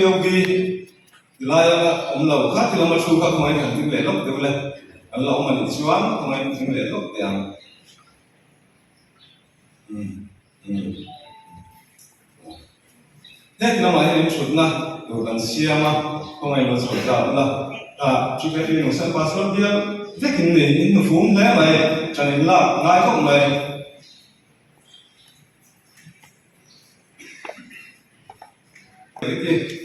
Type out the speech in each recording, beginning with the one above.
yogi laya omlo kha ti lama chu kha khoi han ting le lok de le Allah man chuan khoi ting le lok tiang thế thì nó mà em chụp na đồ đàn xia mà không ai mà chụp ra là chụp cái nó sẽ pass luôn dia thế thì mình nó phun thế này cho nên là ngay không này cái gì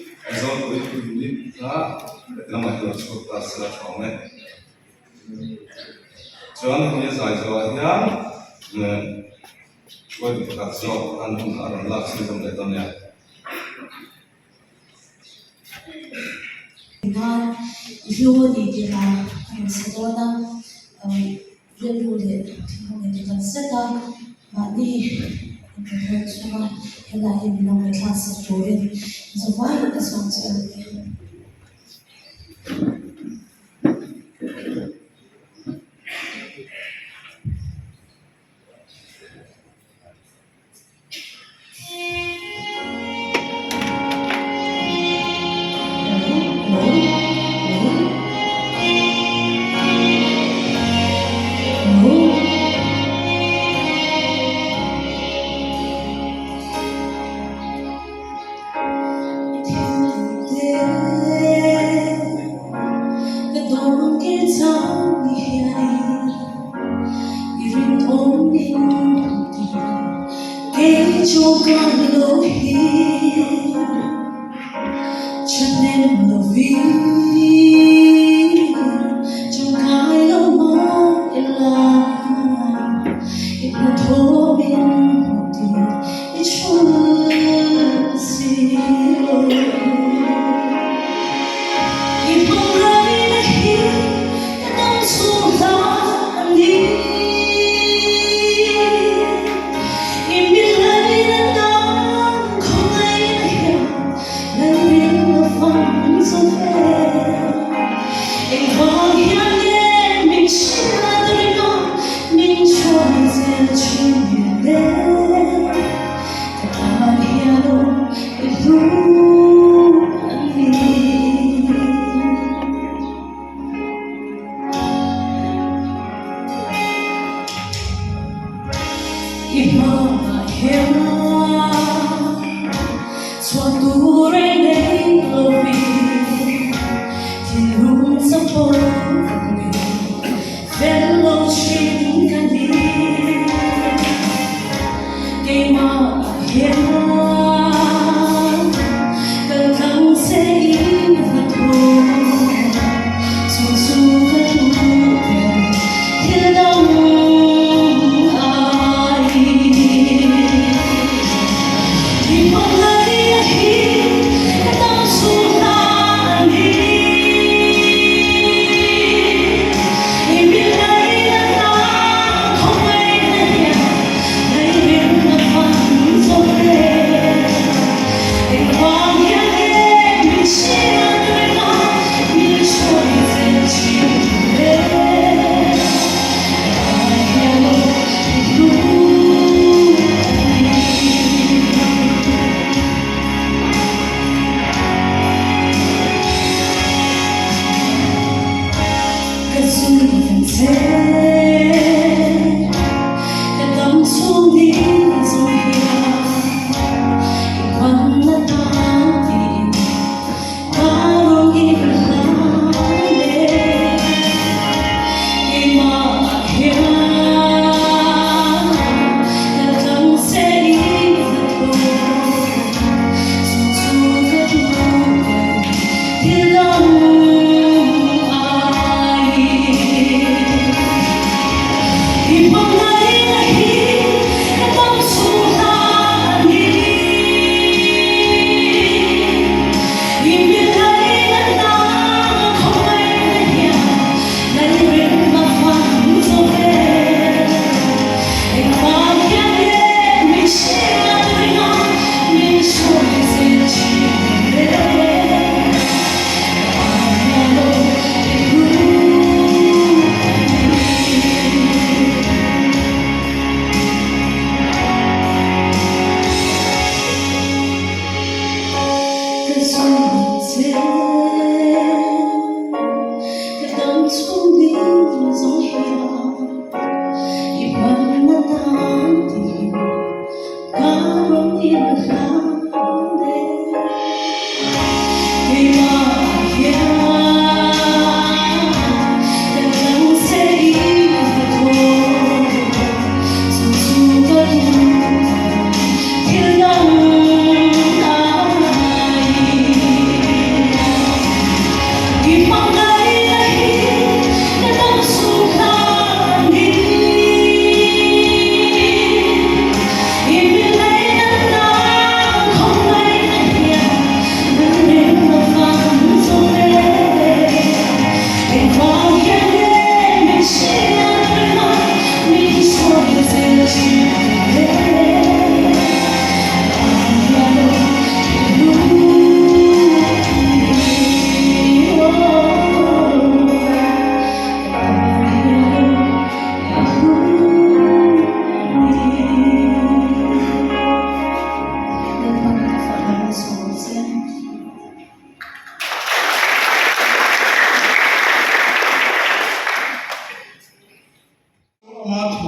do cái gì đó nó mà nó chụp pass là không này cho nên bây giờ rồi nhá tôi được đặt cho anh không có làm lạc sử dụng để tâm nhé Nga yêu đi thì là mình sẽ đó là liên hệ thì mình chỉ cần set up và đi cái thứ cho mà hiện tại mình đang làm class student so why the responsibility cho con lối cho nên là vì trong hai lâu mơ là ít một thô bên tiền ít chút gì ít mong lấy đây đã đang xuống ta đi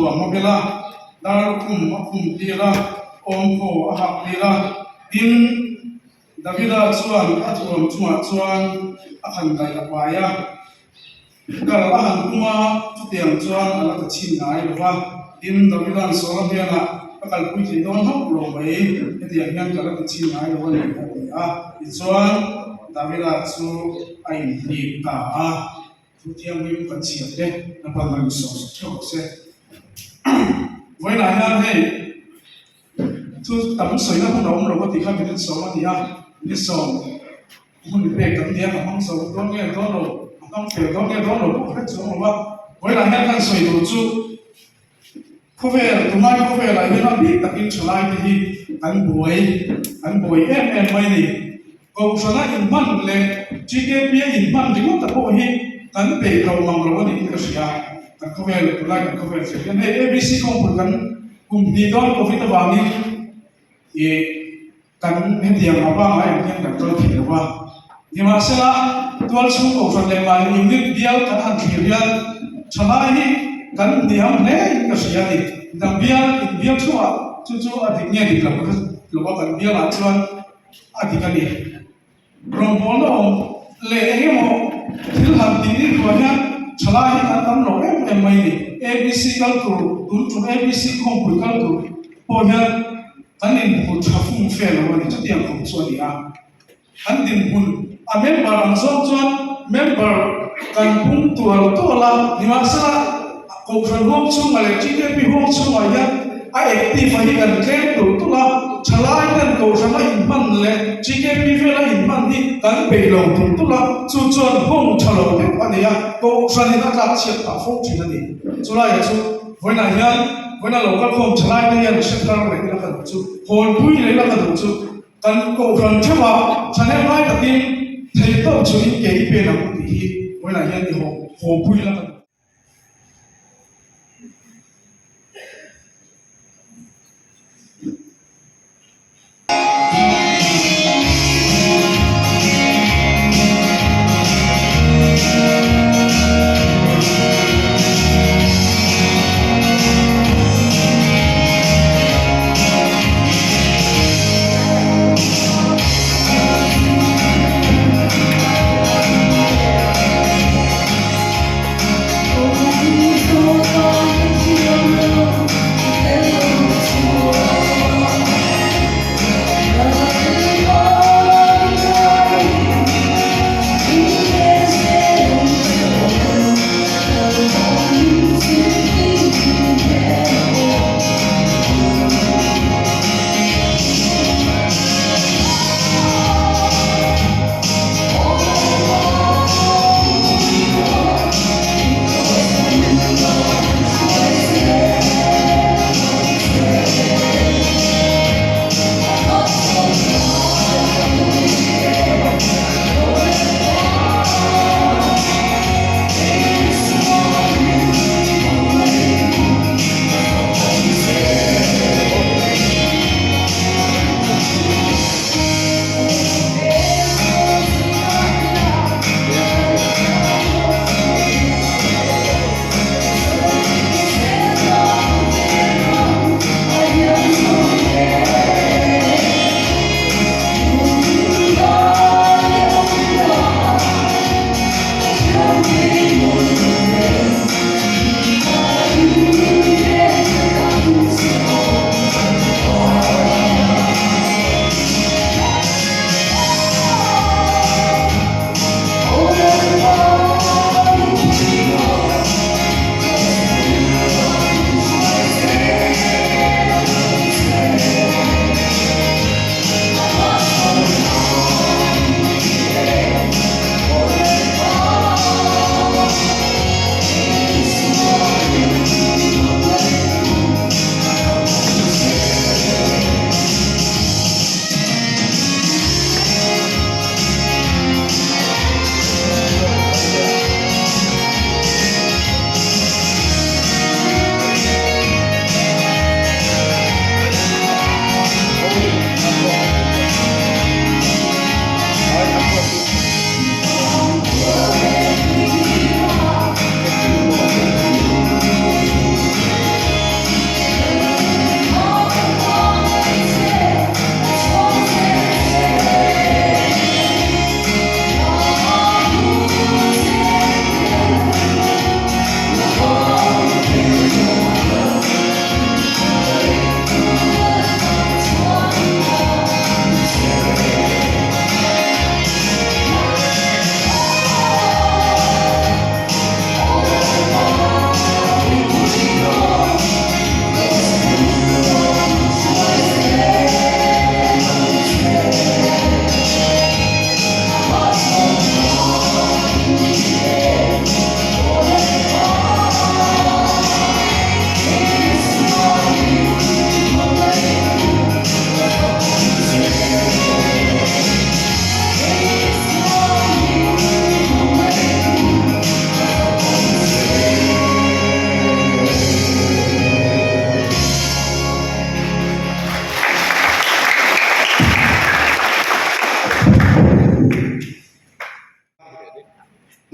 tuam ma bela dar kum tira om ko a hak tira tin Davida chuan a tuam chunga chuan a khan dai apaya kal a han kuma chutiang chuan ala ta chin ngai lova tin Davida sora hiana a kal pui thi don hok lo mai hetiang hian kal ta chin ngai lova ni a ti chuan Davida chu ai ni ta a chutiang mi kan chiat de na pa man so so se với lại ha hey tu tắm soi nó không động rồi có thì khác biệt số mà thì biết số không bị bể cầm tiền không số đó nghe đó rồi không phải đó nghe đó rồi có hết số mà với lại ha kan soi đồ chú có vẻ tụi mai có vẻ là như nó biết đặc biệt trở lại thì anh bồi em mấy này còn số này in man lên chỉ cái bia in man thì cũng tập bộ hi anh bể cầu mong rồi cái cái gì kan ko vel to la kan ko vel se kan abc ko pur kan kum di don ko fit wangi e kan he dia ma ba ai kan kan to thi wa ni ma sala tol su ko fa le ma ni ni dial kan han thirial chama hi kan ni ham ne ka sia ni dam bial chua chu a ding ne di lo kan bial a chuan a di kan ni rom bolo le he mo thil ham ti ni ko ha Chalai kan tam lo em mai ni ABC kal tu ABC khom pui kal tu po hian kan in pu thafung fe lo ni chatiang khom so ni a an din hun a member ang so chuan member kan pung tu to la ni ma sa ko khran hom chu ma le chi ke pi hom chu ma ya a active hi kan claim tu la chalai kan ko sama in man le chi ke pi fe la in man ni kan pe lo tu la chu chuan hom chalo te ani ya ko khran ni ka chiat ta phong chi na ni chu la ya chu voi na hian voi na lo ka khom chalai te ya se tar le na ka chu hon pui le la ka chu kan ko khran thema chane mai ta tin thei to chu ni ke pe na ku ti hi voi na hian ni ho pui la ka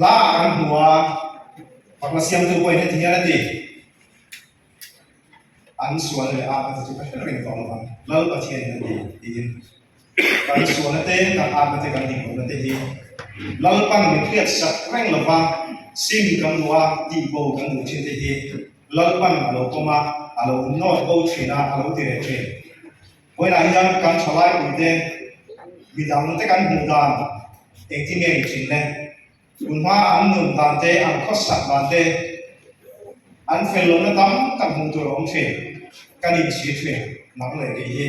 la kan hua hoặc là xem tôi quay hết thì là gì anh xuốngเลยอาก็จะเป็นเรื่องของมันแล้วก็เทียนนั่นเองดีกันส่วนนั้นเต้กันอาก็จะกันดีกว่านั่นเองแล้วปังมันเครียดสักแรงระวังซิมกันว่าดีโบกันดูเช่นเดียแล้วปังเราก็มาเราโน้ตโบเชนะเราเตะเชนเวลาอย่างการชลายอุ่นเต้วิดามันเต้กันหูดานเองที่เมย์จริงเลยคุณว่าอันหนุ่มดานเต้อันข้อสักดานเต้อันเฟลล์นั้นตั้งหูตัวร้องเชนกันอีกชีวิตนักเลยที่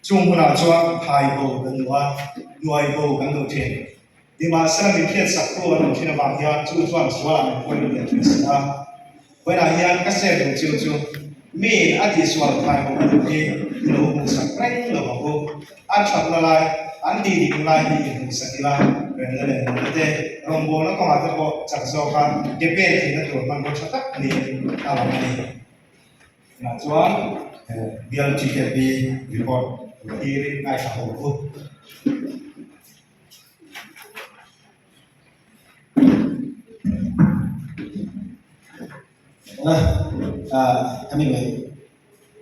ช่วงเวลาช่วงไฮโบกันว่าหน่วยโบกันดูเชนดีมาสร้างเป็นเพียรสักตัวหนุ่มชินบางอย่างช่วงส่วนคนเรียนที่สุดเวลาอย่างก็เสร็จดูจู่มีอดีตส่วนไฮโบกันดูที่เราบุกสักแรงเราบอกอันชัดละลายอันดีดีละลายดีบุกสักละเป็นอะไรนั่นเองรวมโบแล้วก็มาตะโกจักโซกันเก็บเป็นที่นั่นตัวมันก็ชัดตักนี่อะไรนี่นะส่วนbiar jika di report diri naik aku kami baik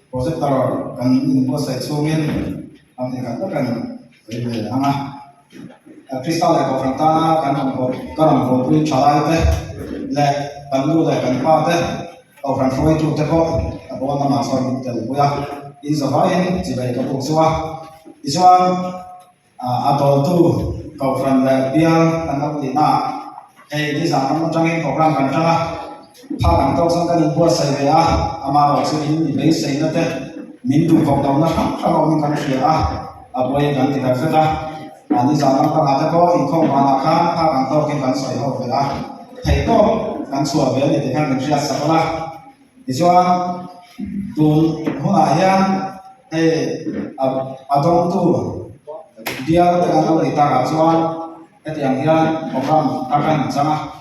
prosektor kan proses sungin kami katakan angah kristal yang kau fronta kan kau tuh cara itu le kan lu le kan pa itu kau front itu teko Bố nó mà son từ bữa in giờ phải chỉ về cái cuộc sống Islam atau tu kau friend le biang anak di na đi zaman nó trang program kan trang pha kan tao sang kan buat sai về amaro so in be sai na te min tu kau tao na kalau min kan sia boy kan tidak fela đi zaman kan ada ko in kau mana kan pha kan tao kan sai ho về thầy to kan sua về thì kan kan sia sakala Islam tuh huna yang adong tu dia dengan kalau kita kasuan yang dia program akan sama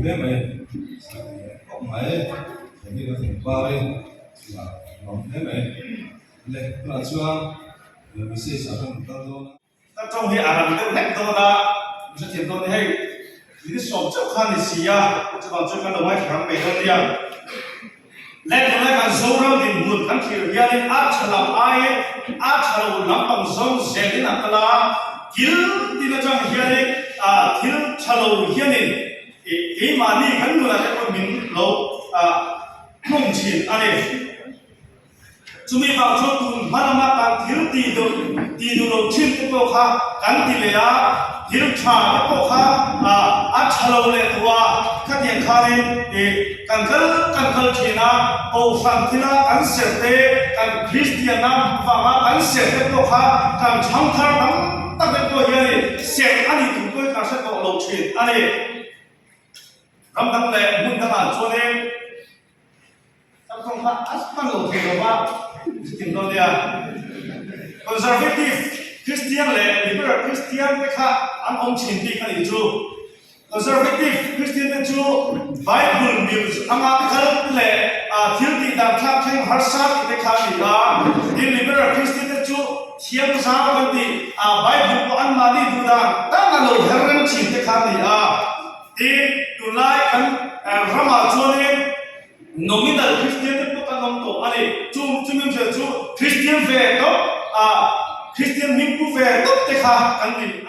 thế mày không phải thì nó thành qua đi là không thế mày lên là chưa mình sẽ sản phẩm tao thôi ta trong hệ ả rập nét to là sẽ tiền to hay những sọp châu khăn thì xì à chứ còn châu khăn đầu mai thằng mày hơn đi à lên cái này còn sâu rau thì buồn khăn thì giờ nên áp chả làm ai áp chả làm lắm bằng sông sẽ đến nào là thiếu thì nó trong hiện này thiếu chả làm hiện này ý mà đi khăn người là cái mình lâu không chỉ anh ấy chúng mình vào cho tụi mà càng thiếu thì đồ chín cái bộ khác càng thì là thiếu trà cái bộ khác chả lâu lên thua các nhà khai thì càng khơi chỉ là bộ phận thì là càng sẽ thế càng Christian là và càng sẽ cái bộ khác càng trong thar lắm tất cả cái này sẽ anh ấy tụi tôi càng sẽ có lâu chín anh ấy làm thằng này muốn thằng nào cho nên trong không phải aspan lâu thì đâu mà tình đó đi à conservative Christian lệ liberal Christian cái khác anh ông chính trị cái gì chú conservative Christian cái chú Bible news anh em cái lệ thiếu đi đàn tháp thanh hạt sát cái khác gì đó đi liberal Christian cái chú thiên sáng cái gì Bible của anh mà đi du đàn ta là lâu herren chính cái khác gì đi tu lại anh rama cho nên nominal Christian itu kan nomto ani cuma tu Christian về đó Christian minggu về đó thì khác kan đi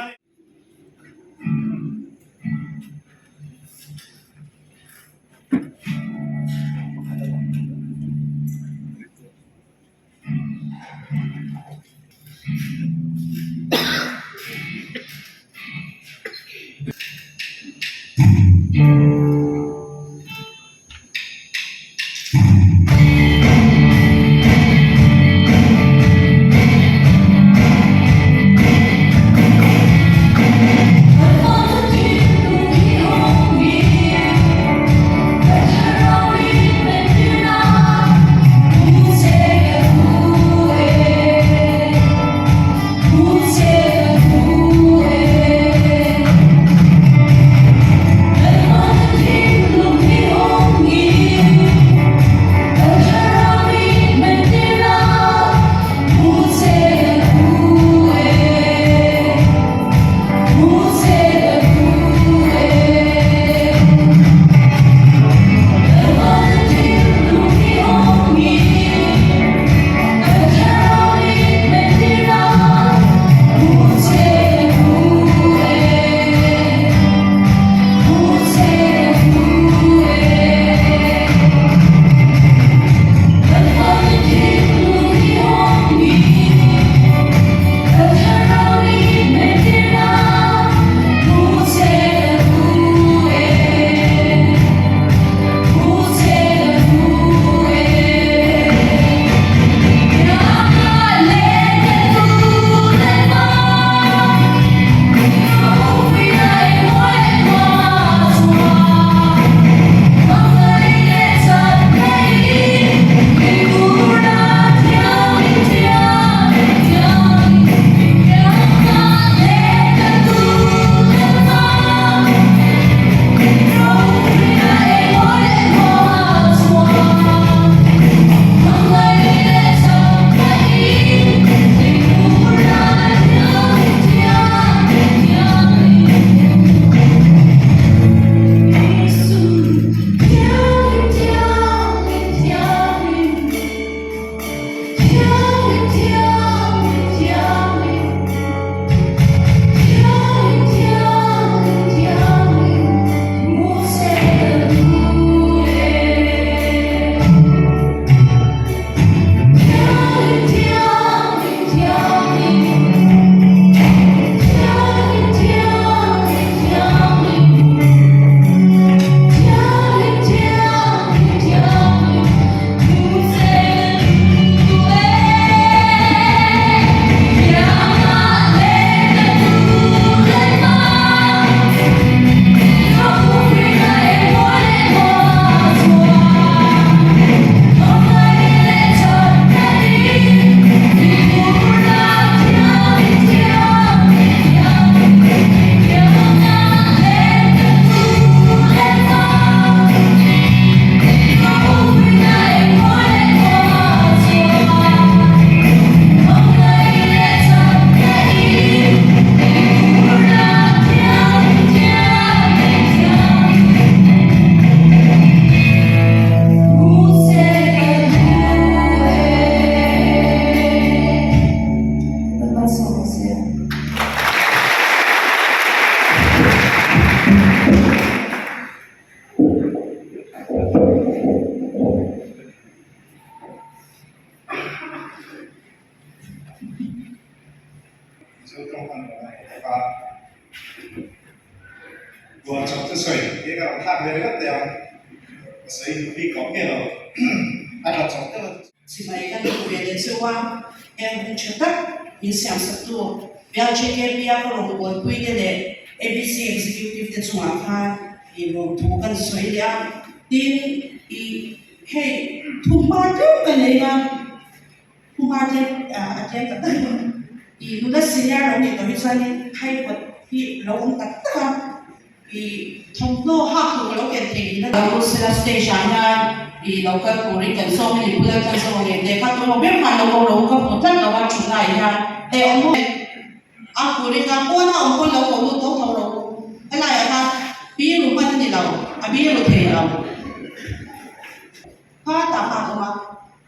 trong phần và vừa chọn cái sợi cái cả tháp về rất đẹp sợi bị có kia rồi anh là chọn cái chỉ mấy cái điều về đến siêu qua em cũng chưa tất in xem sắp tu bây giờ cái bây giờ có lòng buồn quy định để ABC executive để chung pha in lòng thu cần sợi đấy tin i hey thu market cái này là thu market cái tất i lúc đó senior lòng thì tôi cho nên hay vật i lòng tất i thông lô học của lòng cái gì đó đâu sẽ station nha i local kuri kan so many pula kan so nge de ka to be ma lo lo ka po tan lo wa chu nai ya te on a kuri ka po na on ko lo ko lu to tho lo ala ya ka bi ru pa ni lo a bi ru the lo pa ta pa to ma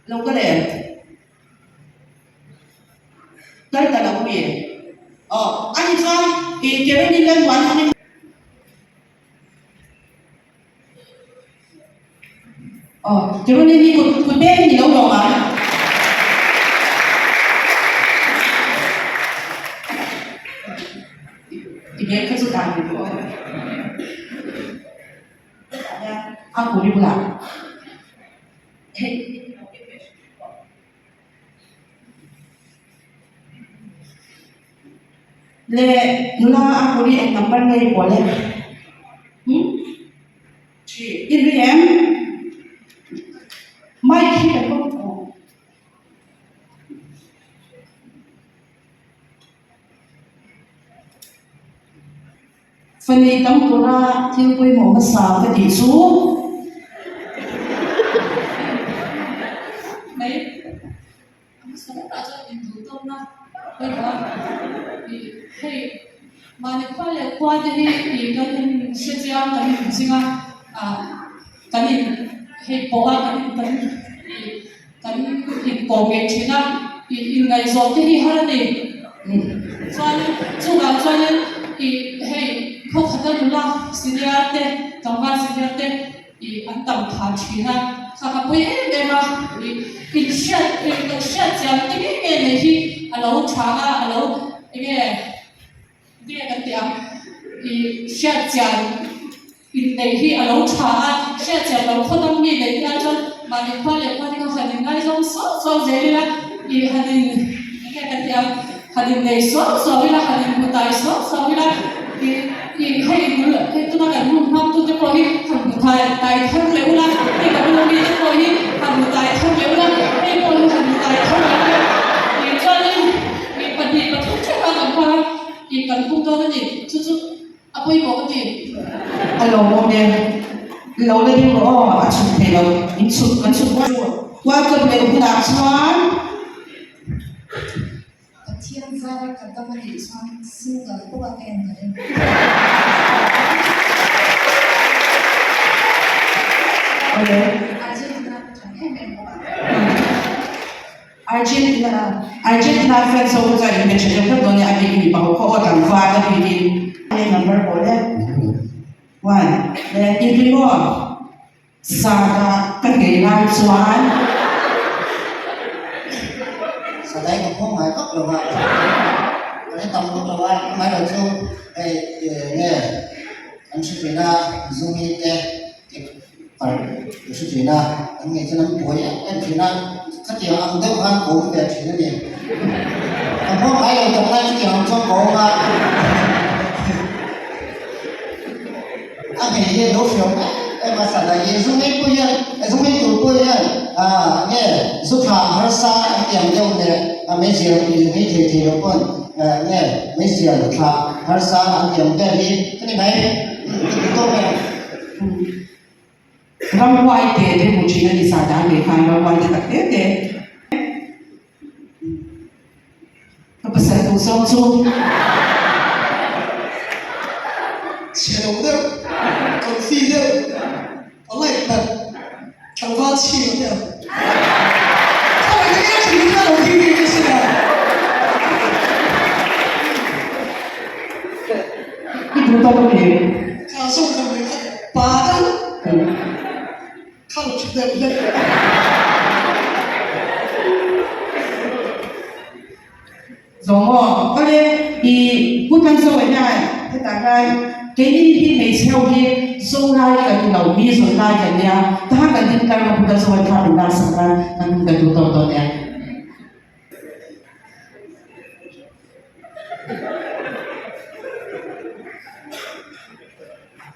lo ka le dal ta lo bi ani sa i ke ni len wan ani cho nên đi một bên thì đâu rồi mà thì bé cái số đàn thì thôi aku đi bulan le nula aku đi anh number này boleh chị ini em mai khi là không có phần này tấm của ra thiên quy mẫu mà sao cái tỷ số mấy sao đã cho mình thủ công na bây giờ thì hey mà nếu qua thì cái sẽ giao cái gì sinh cái hey boa cái bộ nghệ thuật na ngày rồi thì hay này cho nên hey không phải là senior te trong ban senior te anh tầm thà chuyện na các bây em mà in share chạm cái này thì alo changa alo cái tiếng share chạm in này thì alo changa share chạm alo không đồng ý này thì cho mà đi qua thì có hành ngay trong số dễ là hành cái tiếng hành này số là hành một tài số là hay người cái tôi nói là muốn học tôi có hi hành một tài thân liệu là cái cái tôi đi có hi hành một tài thân liệu là cái tôi hành một tài thân liệu là cho nên vấn đề mà không chắc là qua cần không cho cái gì chút à bây có cái gì alo nè lâu lên đi rồi à chụp thì lâu in chụp qua cơn lệ của đảng xoan thiên gia cần tâm lý xoan xin gửi cô bạn em ở đây Argentina fans over tại bên trên các đội nhà đi bảo có đảng pha cái gì đi number 4 đấy one then you can go sa cái nghề làm xoan sau đấy cũng không phải cấp được mà cái tầm cấp được anh máy đầu chung đây nghe anh suy nghĩ là dùng cái phải suy nghĩ là anh nghe cho nó buổi anh chỉ là các kiểu ăn đâu ăn cũng về chuyện này không phải là trong này kiểu cho cổ mà anh thấy đấu phiếu em mà sản là gì dùng cái dùng cái tủ quê nghe giúp hàng har sa anh tìm đâu nè mấy giờ thì đâu con nghe mấy giờ là har sa anh tìm cái gì cái này tôi này ram quay thì một chuyện là đi xa đá để khai ram quay thì tất thế các bạn sẽ cùng sống chung钱我的，我费的，我来的，看花气了的，他们这个情况我听听就是的。你不懂的，看送他们八的，看我觉得不对。怎么？而且不单是为那，他大概给你没超的，收来个老米收来个呀，他个你干个不单是为他们那什么，那个都多的。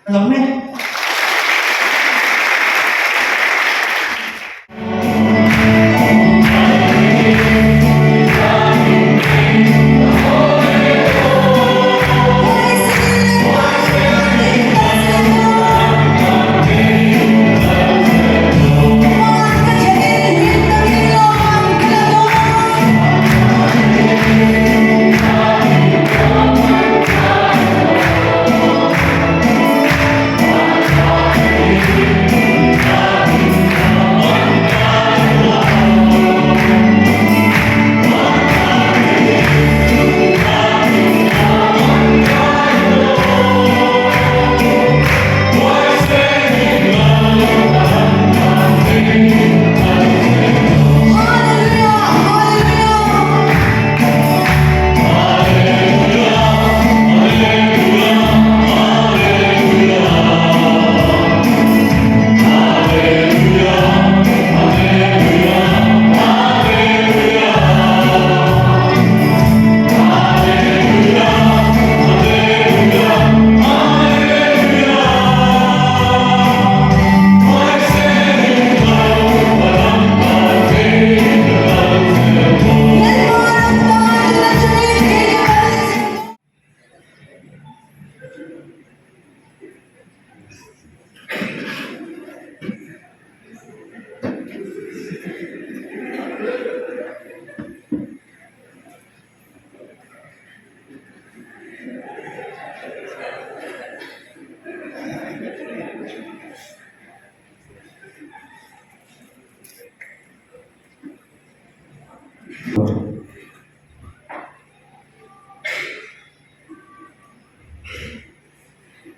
老妹。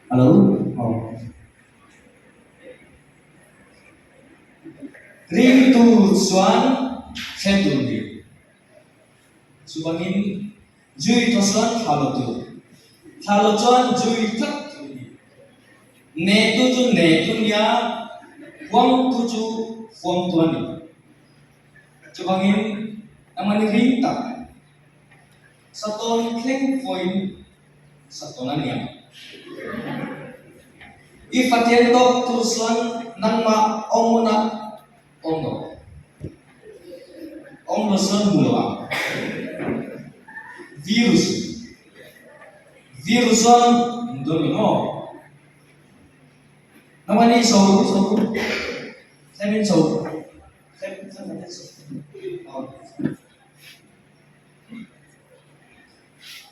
Hello? Oh. 3, 2, 1, Century. Subangin, Jui Tosan, Halotu. Halotuan, Jui Taturi. Netuju, Netunya, Wang Tuju, Wang Tuani. Subangin, Namani Rinta. Saton Kling Point, Satonania. Ifatiento turusan nang ma omuna ondo. Omno son mula. Virus. Viruson domino. Namani so. Seven so.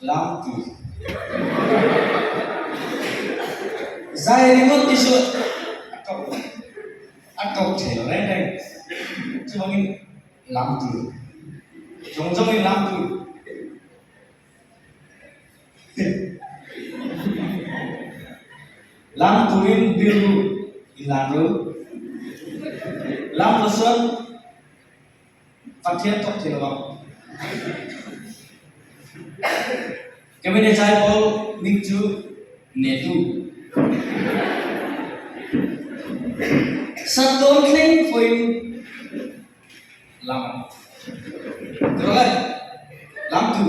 Lampu. Saya remote tisu akau cel lain cuma ini lampu, jong ini lampu, lampu ini biru ilaru, lampu son pakai tok celawang, kemudian saya pol nikju netu. Satu kling poin lama, terus lampu.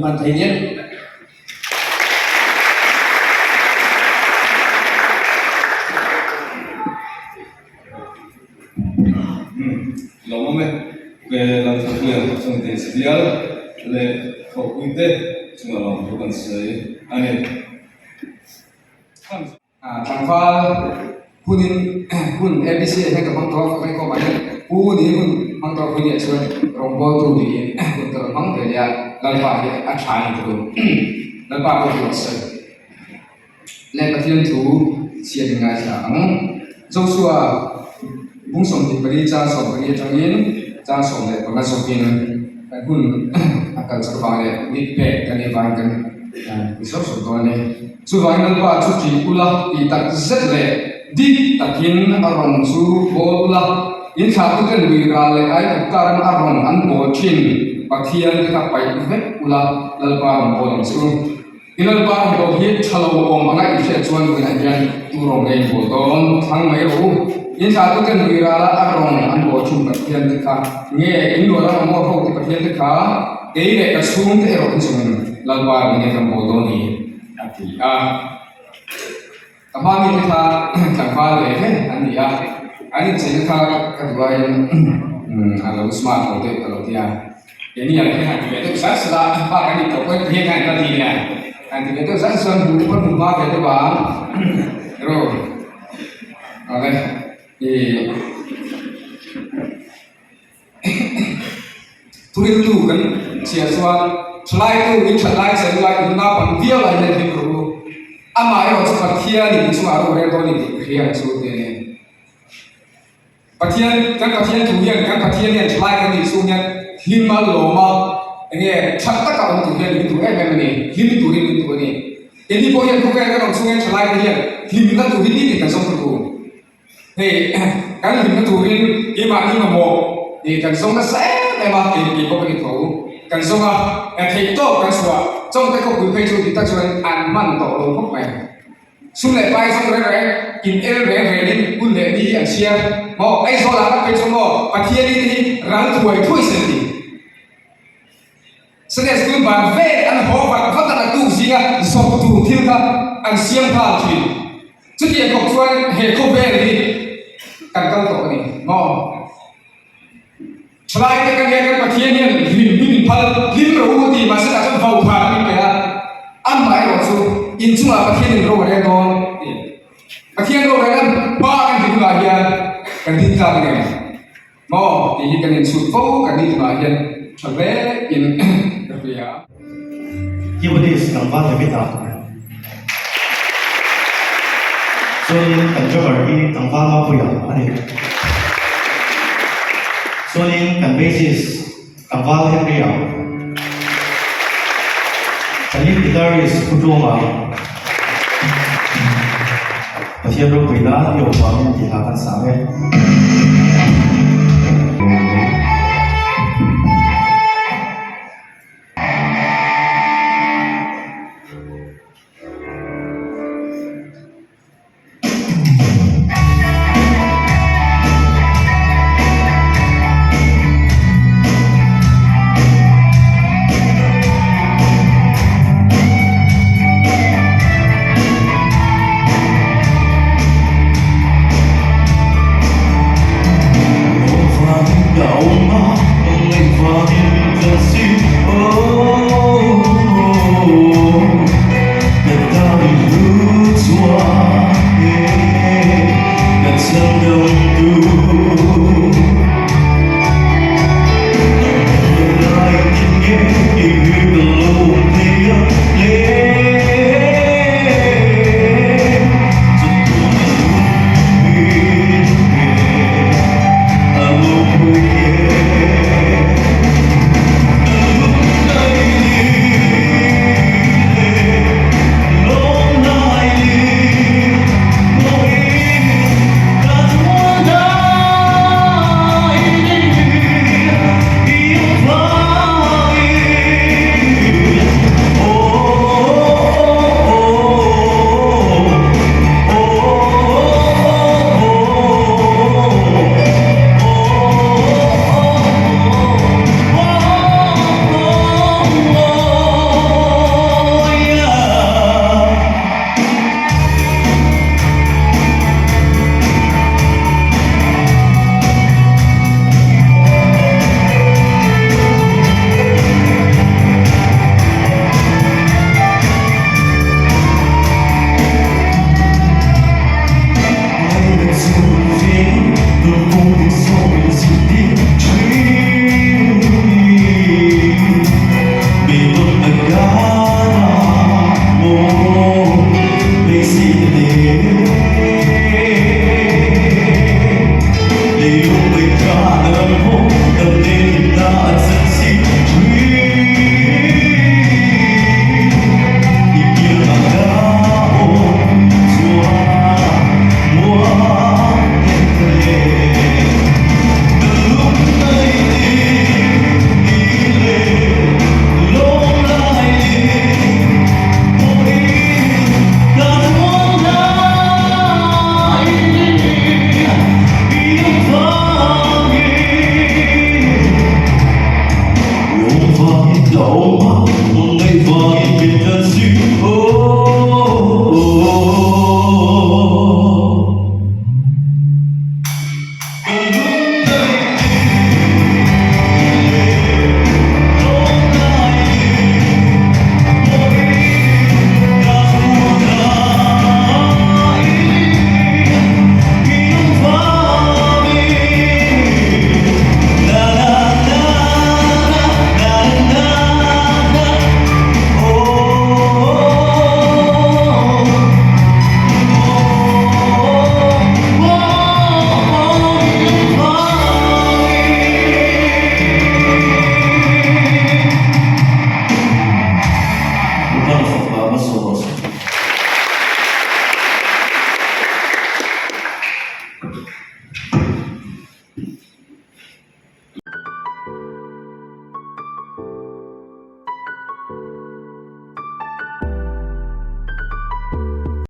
ban thầy nhất lòng mẹ về làm việc liền trong tiền sự liar le khẩu quy tế chúng là lòng của con sấy anh em thằng pha hun ABC hay cái măng tàu phải có bạn hun đi hun măng tàu hun địa chuan rong bò tu đi hun tàu măng về ya lần ba thì ăn chán rồi lần ba có việc sợi lên cái thiên thủ xiên ngay sáng Joshua bung song thì beri cha song beri changin cha song le banga sopin hun akal sarva le ni pe kan ni van kan isor so to ne chu vai nan pa chu ti ula ti tak zet le di takin arong chu bol ula in tha tu kan wi ra le ai karan arong an bo thin pathian ka pai ve ula lalpa bolong chu inal pa bo hi thalo om anga i se chuan wi an jan tu rong nei bo don thang mai ro in sa tu kan wi ra la arong an bo chung pathian ka nge in lo la mo ho ti pathian ka ei le ka chung te ro chung lalpa ni kan bo don ni ati kama mi tha kama le he an dia ani chen kha ka duai alo smart ko te ko tia ini yang kita itu saya sudah apa kan itu kau dia kan tadi ya kan itu saya sudah dulu rumah itu bang terus oke tulis tu kan siapa selain itu selain selain apa dia lagi di guru ama yo seperti ni semua orang itu ni dia sudah patian kan patian tu yang selain kan isunya himma loma enge chatta ka on tu ni tu ni him tu ni ini po yang bukan kan sungai selain dia him na tu ni kan song tu he kan him tu ni ima ni mo ni kan song na sai me ma ki ko ni tu kan song a thei to kan swa trong cái cuộc vui chu ta chuan an man to lo khop mai sung le pai sung re in el re ni kun le ni an sia mo ai so la pe chu mo pathian ni ran thui sen ni Senes kun ban ve an ho ba ka ta tu zinga so tu thil ka an siam tha thi chu ti ko chuan he ko ve ni kan kal to ni mo chlai te kan kan pathian ni lim phal lim ro ti ma sa ta vau pha ni pe a an mai ro chu in chu a pathian ni ro re don pathian ro re kan ba kan ti la ya kan ti ta ni mo ti kan in su fo kan ni ma hian chave in Yibudis ng Van Levita. So in controversy ng Van Mapuya, ano? So in kan basis ng Van Henrya. Kanin guitarist Kuduma. Pasiyero Pila, yung pangin di akan sa amin.